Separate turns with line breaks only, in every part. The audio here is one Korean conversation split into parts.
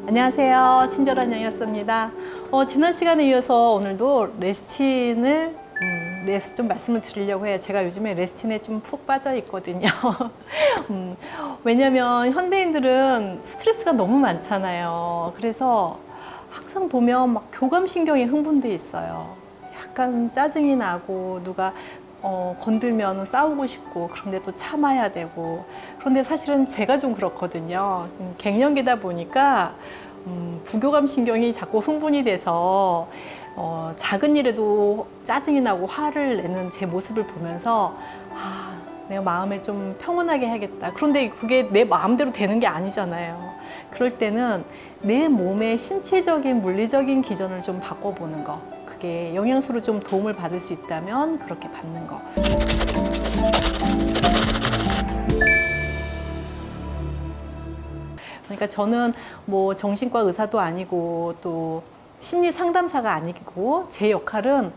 안녕하세요. 친절한 영양사입니다. 지난 시간에 이어서 오늘도 레시틴을 좀 말씀을 드리려고 해요. 제가 요즘에 레시틴에 좀 푹 빠져 있거든요. 왜냐면 현대인들은 스트레스가 너무 많잖아요. 그래서 항상 보면 막 교감신경이 흥분돼 있어요. 약간 짜증이 나고 누가 건들면 싸우고 싶고 그런데 또 참아야 되고. 그런데 사실은 제가 좀 그렇거든요. 갱년기다 보니까 부교감 신경이 자꾸 흥분이 돼서 작은 일에도 짜증이 나고 화를 내는 제 모습을 보면서 내가 마음에 좀 평온하게 해야겠다. 그런데 그게 내 마음대로 되는 게 아니잖아요. 그럴 때는 내 몸의 신체적인 물리적인 기전을 좀 바꿔보는 거, 그게 영양소로 좀 도움을 받을 수 있다면 그렇게 받는 거. 그러니까 저는 뭐 정신과 의사도 아니고 또 심리 상담사가 아니고 제 역할은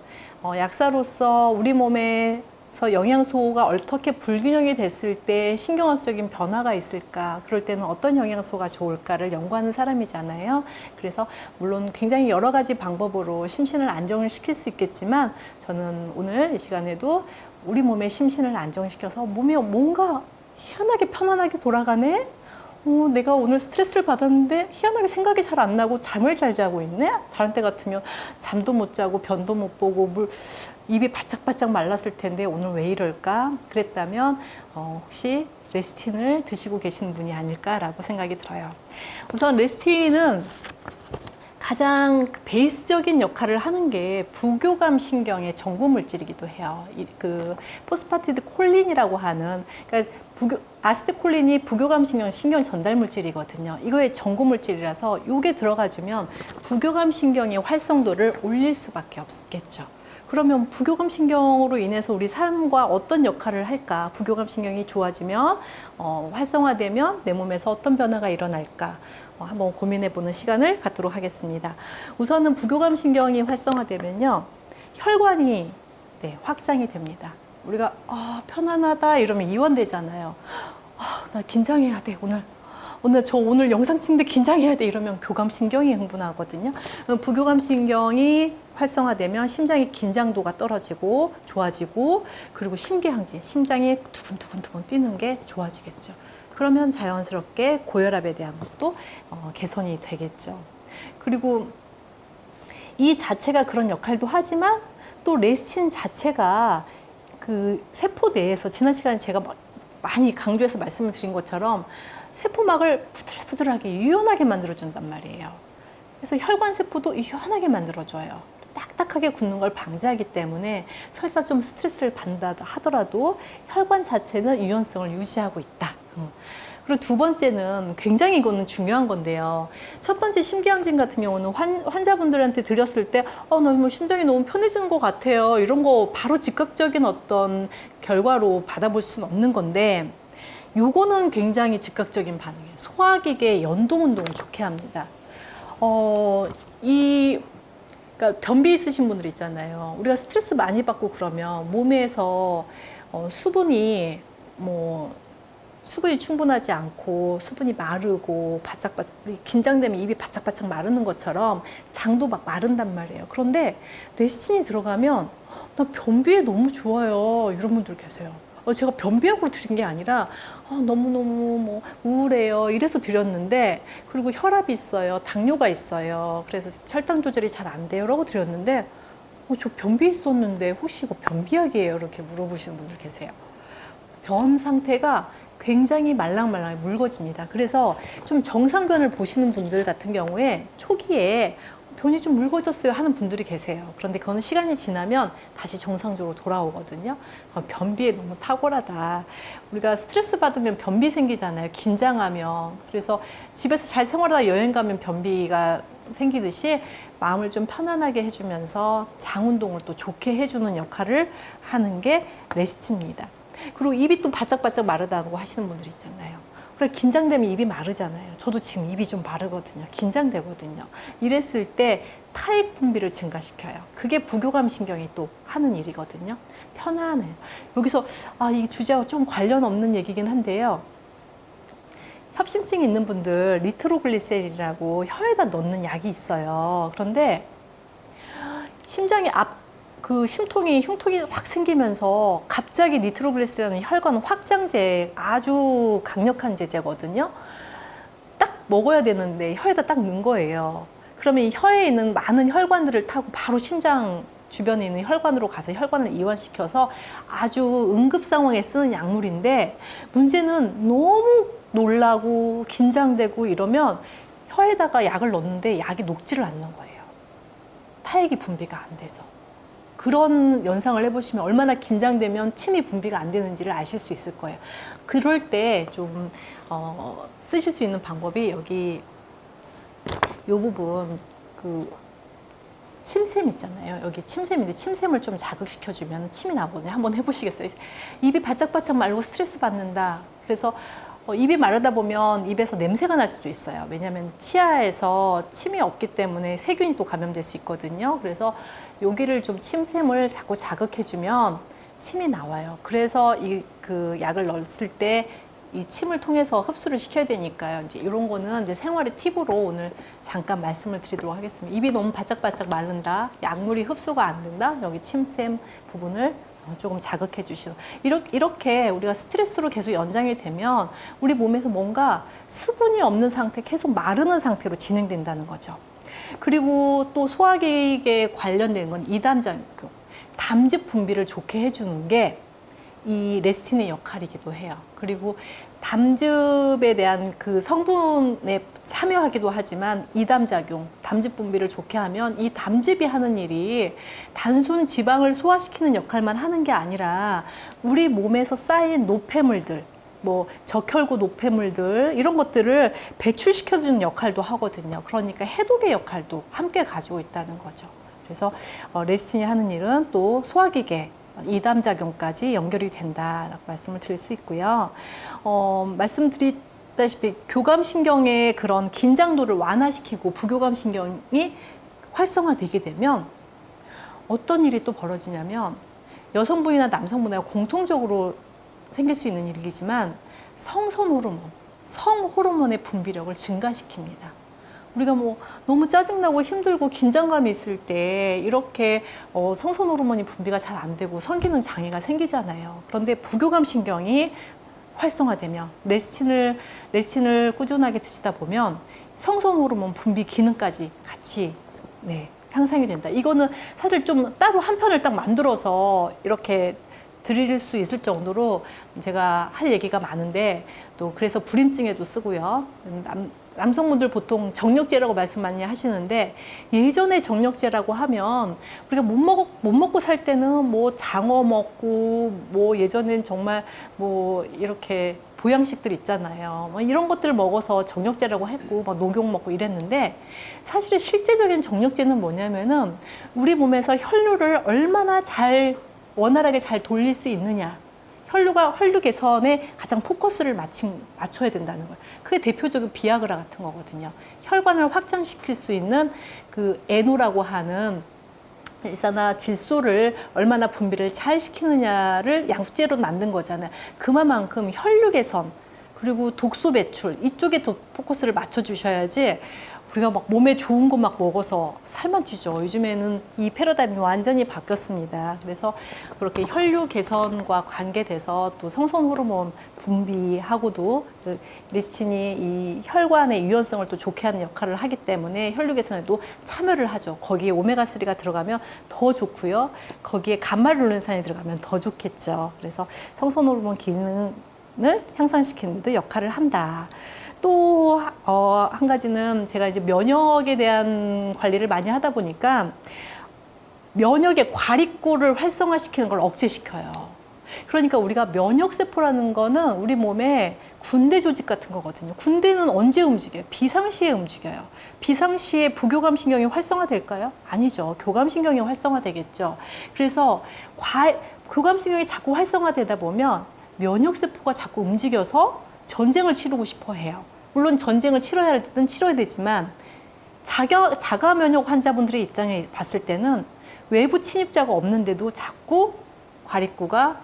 약사로서 우리 몸에서 영양소가 어떻게 불균형이 됐을 때 신경학적인 변화가 있을까, 그럴 때는 어떤 영양소가 좋을까를 연구하는 사람이잖아요. 그래서 물론 굉장히 여러 가지 방법으로 심신을 안정을 시킬 수 있겠지만 저는 오늘 이 시간에도 우리 몸의 심신을 안정시켜서 몸이 뭔가 희한하게 편안하게 돌아가네? 내가 오늘 스트레스를 받았는데 희한하게 생각이 잘 안 나고 잠을 잘 자고 있네? 다른 때 같으면 잠도 못 자고 변도 못 보고 입이 바짝바짝 말랐을 텐데 오늘 왜 이럴까? 그랬다면 혹시 레시틴을 드시고 계시는 분이 아닐까라고 생각이 들어요. 우선 레시틴은 가장 베이스적인 역할을 하는 게 부교감 신경의 전구 물질이기도 해요. 그 포스파티드 콜린이라고 하는, 그러니까 아세틸콜린이 부교감 신경 전달 물질이거든요. 이거의 전구 물질이라서 이게 들어가주면 부교감 신경의 활성도를 올릴 수밖에 없겠죠. 그러면 부교감 신경으로 인해서 우리 삶과 어떤 역할을 할까? 부교감 신경이 좋아지면 활성화되면 내 몸에서 어떤 변화가 일어날까? 한번 고민해보는 시간을 갖도록 하겠습니다. 우선은 부교감 신경이 활성화되면요, 혈관이 확장이 됩니다. 우리가 편안하다 이러면 이완되잖아요. 나 긴장해야 돼 오늘 영상 찍는데 긴장해야 돼 이러면 교감신경이 흥분하거든요. 부교감신경이 활성화되면 심장의 긴장도가 떨어지고 좋아지고, 그리고 심계항진, 심장이 두근두근 뛰는 게 좋아지겠죠. 그러면 자연스럽게 고혈압에 대한 것도 개선이 되겠죠. 그리고 이 자체가 그런 역할도 하지만 또 레시틴 자체가 그 세포 내에서, 지난 시간에 제가 많이 강조해서 말씀을 드린 것처럼 세포막을 부들부들하게 유연하게 만들어준단 말이에요. 그래서 혈관 세포도 유연하게 만들어줘요. 딱딱하게 굳는 걸 방지하기 때문에 설사 좀 스트레스를 받는다 하더라도 혈관 자체는 유연성을 유지하고 있다. 그리고 두 번째는 굉장히 이거는 중요한 건데요. 첫 번째 심계항진 같은 경우는 환자분들한테 드렸을 때 너무 심장이 너무 편해지는 것 같아요. 이런 거 바로 즉각적인 어떤 결과로 받아볼 수는 없는 건데, 요거는 굉장히 즉각적인 반응이에요. 소화기계 연동 운동을 좋게 합니다. 그러니까 변비 있으신 분들 있잖아요. 우리가 스트레스 많이 받고 그러면 몸에서 수분이 충분하지 않고 수분이 마르고 바짝바짝, 긴장되면 입이 바짝바짝 마르는 것처럼 장도 막 마른단 말이에요. 그런데 레시틴이 들어가면 나 변비에 너무 좋아요 이런 분들 계세요. 제가 변비약으로 드린 게 아니라 너무너무 우울해요 이래서 드렸는데, 그리고 혈압이 있어요, 당뇨가 있어요, 그래서 혈당 조절이 잘 안 돼요 라고 드렸는데 저 변비 있었는데 혹시 이거 변비약이에요? 이렇게 물어보시는 분들 계세요. 변 상태가 굉장히 말랑말랑하게 묽어집니다. 그래서 좀 정상변을 보시는 분들 같은 경우에 초기에 변이 좀 묽어졌어요 하는 분들이 계세요. 그런데 그거는 시간이 지나면 다시 정상적으로 돌아오거든요. 변비에 너무 탁월하다. 우리가 스트레스 받으면 변비 생기잖아요. 긴장하면. 그래서 집에서 잘 생활하다 여행 가면 변비가 생기듯이 마음을 좀 편안하게 해주면서 장 운동을 또 좋게 해주는 역할을 하는 게 레시틴입니다. 그리고 입이 또 바짝바짝 마르다고 하시는 분들 있잖아요. 그래, 긴장되면 입이 마르잖아요. 저도 지금 입이 좀 마르거든요. 긴장되거든요. 이랬을 때 타액 분비를 증가시켜요. 그게 부교감 신경이 또 하는 일이거든요. 편안해요. 여기서 이 주제와 좀 관련 없는 얘기긴 한데요. 협심증이 있는 분들 니트로글리세린이라고 혀에다 넣는 약이 있어요. 그런데 심장이 그 흉통이 확 생기면서 갑자기 니트로글리세린은 혈관 확장제 아주 강력한 제제거든요. 딱 먹어야 되는데 혀에다 딱 넣은 거예요. 그러면 이 혀에 있는 많은 혈관들을 타고 바로 심장 주변에 있는 혈관으로 가서 혈관을 이완시켜서 아주 응급 상황에 쓰는 약물인데, 문제는 너무 놀라고 긴장되고 이러면 혀에다가 약을 넣는데 약이 녹지를 않는 거예요. 타액이 분비가 안 돼서. 그런 연상을 해보시면 얼마나 긴장되면 침이 분비가 안 되는지를 아실 수 있을 거예요. 그럴 때 좀 쓰실 수 있는 방법이 여기 이 부분 침샘 있잖아요. 여기 침샘인데 침샘을 좀 자극시켜주면 침이 나거든요. 한번 해보시겠어요? 입이 바짝바짝 말고 스트레스 받는다. 그래서 입이 마르다 보면 입에서 냄새가 날 수도 있어요. 왜냐하면 치아에서 침이 없기 때문에 세균이 또 감염될 수 있거든요. 그래서 여기를 좀 침샘을 자꾸 자극해주면 침이 나와요. 그래서 그 약을 넣었을 때 이 침을 통해서 흡수를 시켜야 되니까요. 이제 이런 거는 이제 생활의 팁으로 오늘 잠깐 말씀을 드리도록 하겠습니다. 입이 너무 바짝바짝 마른다, 약물이 흡수가 안 된다, 여기 침샘 부분을 조금 자극해 주시고, 이렇게 우리가 스트레스로 계속 연장이 되면 우리 몸에서 뭔가 수분이 없는 상태, 계속 마르는 상태로 진행된다는 거죠. 그리고 또 소화기에 관련된 건 이담장, 담즙 분비를 좋게 해주는 게 이 레스틴의 역할이기도 해요. 그리고 담즙에 대한 그 성분에 참여하기도 하지만 이담작용, 담즙 분비를 좋게 하면 이 담즙이 하는 일이 단순 지방을 소화시키는 역할만 하는 게 아니라 우리 몸에서 쌓인 노폐물들, 뭐 적혈구 노폐물들 이런 것들을 배출시켜주는 역할도 하거든요. 그러니까 해독의 역할도 함께 가지고 있다는 거죠. 그래서 레스틴이 하는 일은 또 소화기계 이담작용까지 연결이 된다라고 말씀을 드릴 수 있고요. 말씀드렸다시피 교감신경의 그런 긴장도를 완화시키고 부교감신경이 활성화되게 되면 어떤 일이 또 벌어지냐면, 여성분이나 남성분이나 공통적으로 생길 수 있는 일이지만 성호르몬의 분비력을 증가시킵니다. 우리가 뭐 너무 짜증나고 힘들고 긴장감이 있을 때 이렇게 성선 호르몬이 분비가 잘 안 되고 성기능 장애가 생기잖아요. 그런데 부교감 신경이 활성화되면 레스틴을 꾸준하게 드시다 보면 성선 호르몬 분비 기능까지 같이 향상이 된다. 이거는 사실 좀 따로 한 편을 딱 만들어서 이렇게 드릴 수 있을 정도로 제가 할 얘기가 많은데, 또 그래서 불임증에도 쓰고요. 남성분들 보통 정력제라고 말씀 많이 하시는데, 예전에 정력제라고 하면 우리가 못 먹고 살 때는 뭐 장어 먹고 뭐 예전엔 정말 뭐 이렇게 보양식들 있잖아요. 뭐 이런 것들을 먹어서 정력제라고 했고 막 녹용 먹고 이랬는데, 사실은 실제적인 정력제는 뭐냐면은 우리 몸에서 혈류를 얼마나 원활하게 잘 돌릴 수 있느냐, 혈류 개선에 가장 포커스를 맞춰야 된다는 거예요. 그게 대표적인 비아그라 같은 거거든요. 혈관을 확장시킬 수 있는 그 에노라고 하는 일산화질소를 얼마나 분비를 잘 시키느냐를 약제로 만든 거잖아요. 그만큼 혈류 개선 그리고 독소 배출 이쪽에 더 포커스를 맞춰 주셔야지 우리가 막 몸에 좋은 거 막 먹어서 살만 찌죠. 요즘에는 이 패러다임이 완전히 바뀌었습니다. 그래서 그렇게 혈류 개선과 관계돼서 또 성선 호르몬 분비하고도 레스틴이 이 혈관의 유연성을 또 좋게 하는 역할을 하기 때문에 혈류 개선에도 참여를 하죠. 거기에 오메가3가 들어가면 더 좋고요. 거기에 감말룰렌산이 들어가면 더 좋겠죠. 그래서 성선 호르몬 기능을 향상시키는 데도 역할을 한다. 또 한 가지는 제가 이제 면역에 대한 관리를 많이 하다 보니까 면역의 과립골을 활성화시키는 걸 억제시켜요. 그러니까 우리가 면역세포라는 거는 우리 몸에 군대 조직 같은 거거든요. 군대는 언제 움직여요? 비상시에 움직여요. 비상시에 부교감신경이 활성화될까요? 아니죠. 교감신경이 활성화되겠죠. 그래서 교감신경이 자꾸 활성화되다 보면 면역세포가 자꾸 움직여서 전쟁을 치르고 싶어 해요. 물론 전쟁을 치러야 할 때는 치러야 되지만 자가 면역 환자분들의 입장에 봤을 때는 외부 침입자가 없는데도 자꾸 과립구가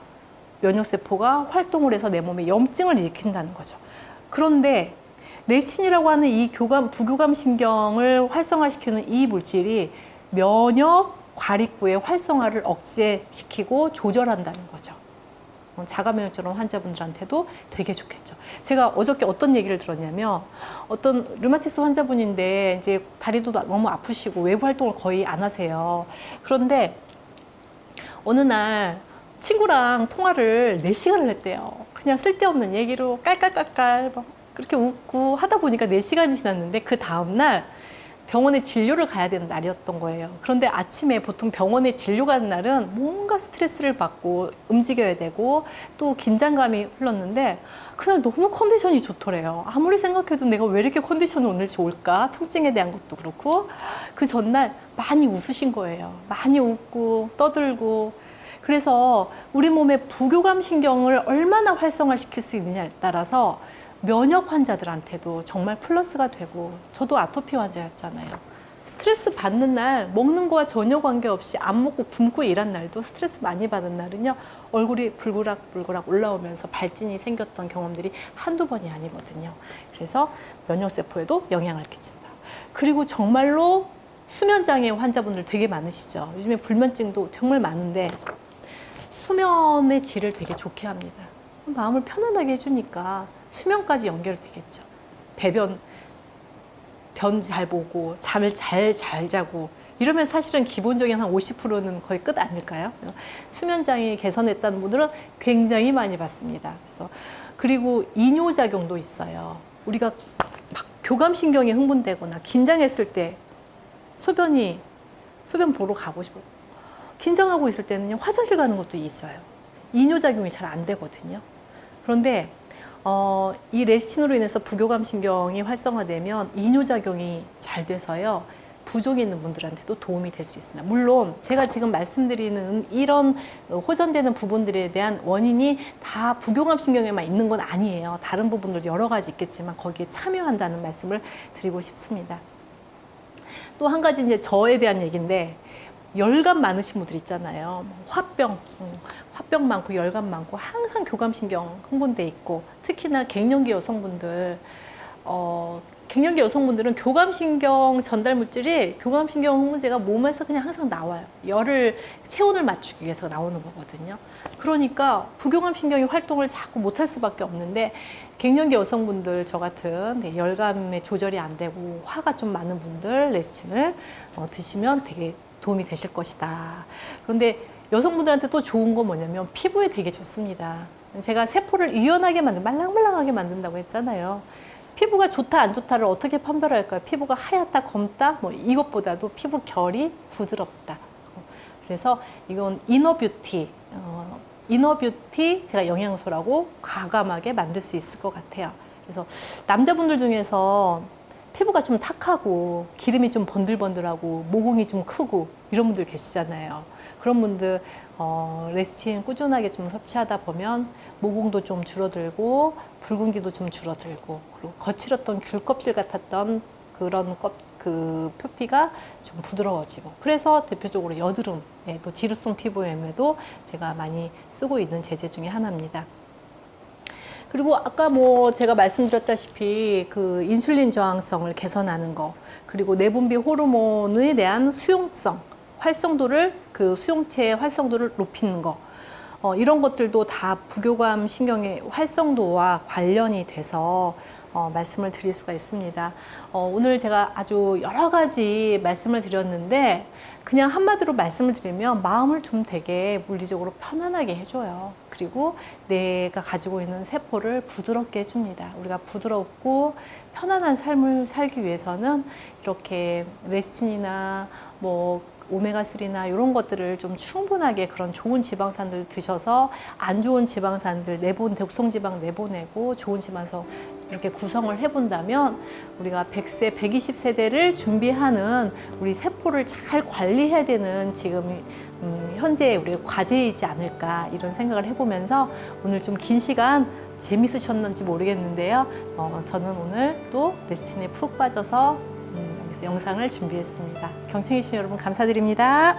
면역세포가 활동을 해서 내 몸에 염증을 일으킨다는 거죠. 그런데 레시틴이라고 하는 이 부교감 신경을 활성화시키는 이 물질이 면역 과립구의 활성화를 억제시키고 조절한다는 거죠. 자가면역증 환자분들한테도 되게 좋겠죠. 제가 어저께 어떤 얘기를 들었냐면 어떤 류마티스 환자분인데 이제 다리도 너무 아프시고 외부 활동을 거의 안 하세요. 그런데 어느 날 친구랑 통화를 4시간을 했대요. 그냥 쓸데없는 얘기로 깔깔깔깔 막 그렇게 웃고 하다 보니까 4시간이 지났는데 그 다음날 병원에 진료를 가야 되는 날이었던 거예요. 그런데 아침에 보통 병원에 진료 가는 날은 뭔가 스트레스를 받고 움직여야 되고 또 긴장감이 흘렀는데 그날 너무 컨디션이 좋더래요. 아무리 생각해도 내가 왜 이렇게 컨디션이 오늘 좋을까? 통증에 대한 것도 그렇고 그 전날 많이 웃으신 거예요. 많이 웃고 떠들고 그래서 우리 몸의 부교감 신경을 얼마나 활성화시킬 수 있느냐에 따라서 면역 환자들한테도 정말 플러스가 되고 저도 아토피 환자였잖아요. 스트레스 받는 날 먹는 거와 전혀 관계없이 안 먹고 굶고 일한 날도 스트레스 많이 받은 날은요 얼굴이 불그락 올라오면서 발진이 생겼던 경험들이 한두 번이 아니거든요. 그래서 면역세포에도 영향을 끼친다. 그리고 정말로 수면장애 환자분들 되게 많으시죠. 요즘에 불면증도 정말 많은데 수면의 질을 되게 좋게 합니다. 마음을 편안하게 해주니까 수면까지 연결되겠죠. 변 잘 보고 잠을 잘 자고 이러면 사실은 기본적인 한 50%는 거의 끝 아닐까요? 수면장애 개선했다는 분들은 굉장히 많이 받습니다. 그리고 이뇨작용도 있어요. 우리가 막 교감신경이 흥분되거나 긴장했을 때 소변 보러 가고 싶어요. 긴장하고 있을 때는 화장실 가는 것도 있어요. 이뇨작용이 잘 안 되거든요. 그런데 이 레시틴으로 인해서 부교감 신경이 활성화되면 이뇨작용이 잘 돼서요. 부종이 있는 분들한테도 도움이 될 수 있습니다. 물론 제가 지금 말씀드리는 이런 호전되는 부분들에 대한 원인이 다 부교감 신경에만 있는 건 아니에요. 다른 부분들 여러 가지 있겠지만 거기에 참여한다는 말씀을 드리고 싶습니다. 또 한 가지 이제 저에 대한 얘기인데 열감 많으신 분들 있잖아요. 화병 많고 열감 많고 항상 교감신경 흥분돼 있고 특히나 갱년기 여성분들 갱년기 여성분들은 교감신경 전달 물질이 교감신경 흥분제가 몸에서 그냥 항상 나와요. 체온을 맞추기 위해서 나오는 거거든요. 그러니까 부교감신경이 활동을 자꾸 못할 수밖에 없는데 갱년기 여성분들 저 같은 열감의 조절이 안 되고 화가 좀 많은 분들 레시틴을 드시면 되게 도움이 되실 것이다. 그런데 여성분들한테 또 좋은 건 뭐냐면 피부에 되게 좋습니다. 제가 세포를 유연하게 말랑말랑하게 만든다고 했잖아요. 피부가 좋다 안 좋다를 어떻게 판별할까요? 피부가 하얗다 검다 이것보다도 피부 결이 부드럽다. 그래서 이건 이너뷰티 제가 영양소라고 과감하게 만들 수 있을 것 같아요. 그래서 남자분들 중에서 피부가 좀 탁하고 기름이 좀 번들번들하고 모공이 좀 크고 이런 분들 계시잖아요. 그런 분들 레시틴 꾸준하게 좀 섭취하다 보면 모공도 좀 줄어들고 붉은기도 좀 줄어들고 그리고 거칠었던 귤껍질 같았던 그런 그 표피가 좀 부드러워지고 그래서 대표적으로 여드름 또 지루성 피부염에도 제가 많이 쓰고 있는 제제 중에 하나입니다. 그리고 아까 제가 말씀드렸다시피 그 인슐린 저항성을 개선하는 거 그리고 내분비 호르몬에 대한 수용성 활성도를 그 수용체의 활성도를 높이는 거 이런 것들도 다 부교감 신경의 활성도와 관련이 돼서 말씀을 드릴 수가 있습니다. 오늘 제가 아주 여러 가지 말씀을 드렸는데 그냥 한마디로 말씀을 드리면 마음을 좀 되게 물리적으로 편안하게 해줘요. 그리고 내가 가지고 있는 세포를 부드럽게 해줍니다. 우리가 부드럽고 편안한 삶을 살기 위해서는 이렇게 레시틴이나 오메가3나 이런 것들을 좀 충분하게 그런 좋은 지방산들 드셔서 안 좋은 지방산들 독성지방 내보내고 좋은 지방산 이렇게 구성을 해본다면 우리가 100세, 120세대를 준비하는 우리 세포를 잘 관리해야 되는 지금 현재 우리의 과제이지 않을까 이런 생각을 해보면서 오늘 좀 긴 시간 재밌으셨는지 모르겠는데요. 저는 오늘 또 레시틴에 푹 빠져서 영상을 준비했습니다. 경청해주신 여러분 감사드립니다.